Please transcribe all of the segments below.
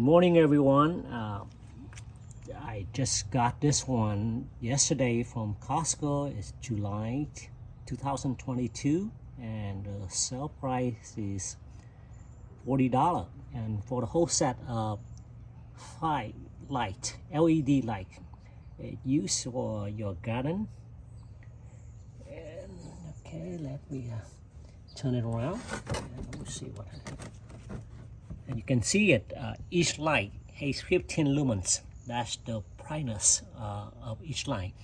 Morning everyone. I just got this one yesterday from Costco. It's July 2022 and the sale price is $40, and for the whole set of 5 light LED light used for your garden. And okay, let me turn it around and we'll see what happens. And you can see it, each light has 15 lumens. That's the brightness of each light.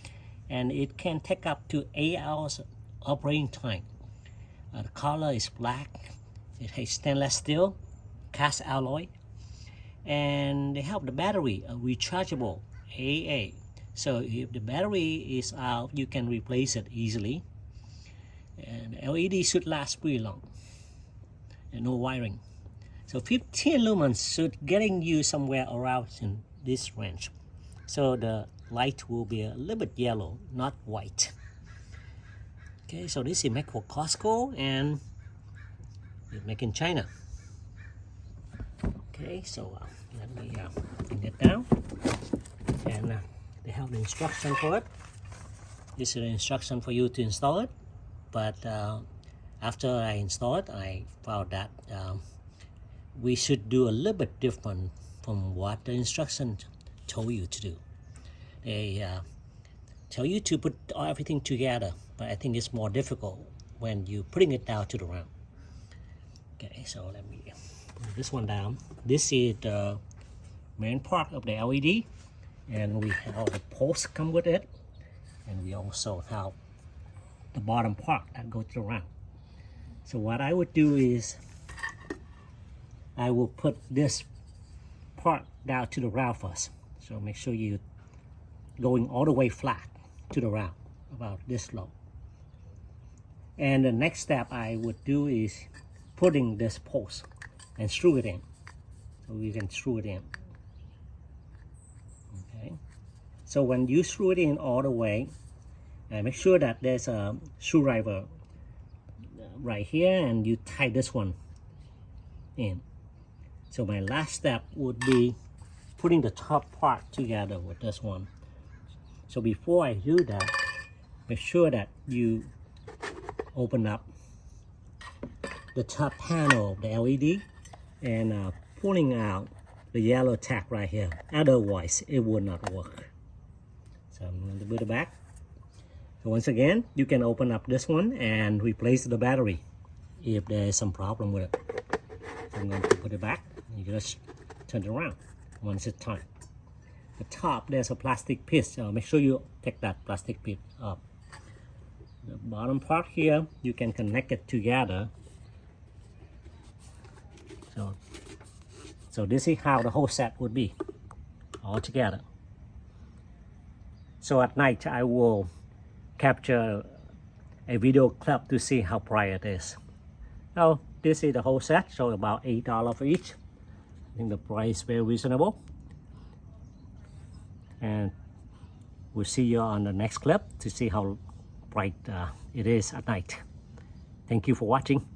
And it can take up to 8 hours operating time. The color is black. It has stainless steel, cast alloy. And they have the battery, rechargeable AA. So if the battery is out, you can replace it easily. And the LED should last pretty long. And no wiring. So 15 lumens should getting you somewhere around in this range. So the light will be a little bit yellow, not white. Okay, so this is made for Costco and it's made in China. Okay, so let me bring it down. And they have the instruction for it. This is the instruction for you to install it. But after I installed it, I found that we should do a little bit different from what the instructions told you to do. They tell you to put everything together, but I think it's more difficult when you putting it down to the ground. Okay, so let me put this one down. This is the main part of the LED, and we have the post come with it, and we also have the bottom part that goes to the ground. So what I would do is I will put this part down to the ground first. So make sure you going all the way flat to the ground, about this low. And the next step I would do is putting this post and screw it in. So we can screw it in. Okay. So when you screw it in all the way, make sure that there's a screwdriver right here, and you tie this one in. So my last step would be putting the top part together with this one. So before I do that, make sure that you open up the top panel of the LED and pulling out the yellow tack right here. Otherwise, it would not work. So I'm going to put it back. So once again, you can open up this one and replace the battery if there is some problem with it. So I'm going to put it back. You just turn it around once it's time. The top, there's a plastic piece. Make sure you take that plastic piece up. The bottom part here, you can connect it together. So this is how the whole set would be all together. So at night, I will capture a video clip to see how bright it is. So this is the whole set, so about $8 for each. I think the price is very reasonable. And we'll see you on the next clip to see how bright it is at night. Thank you for watching.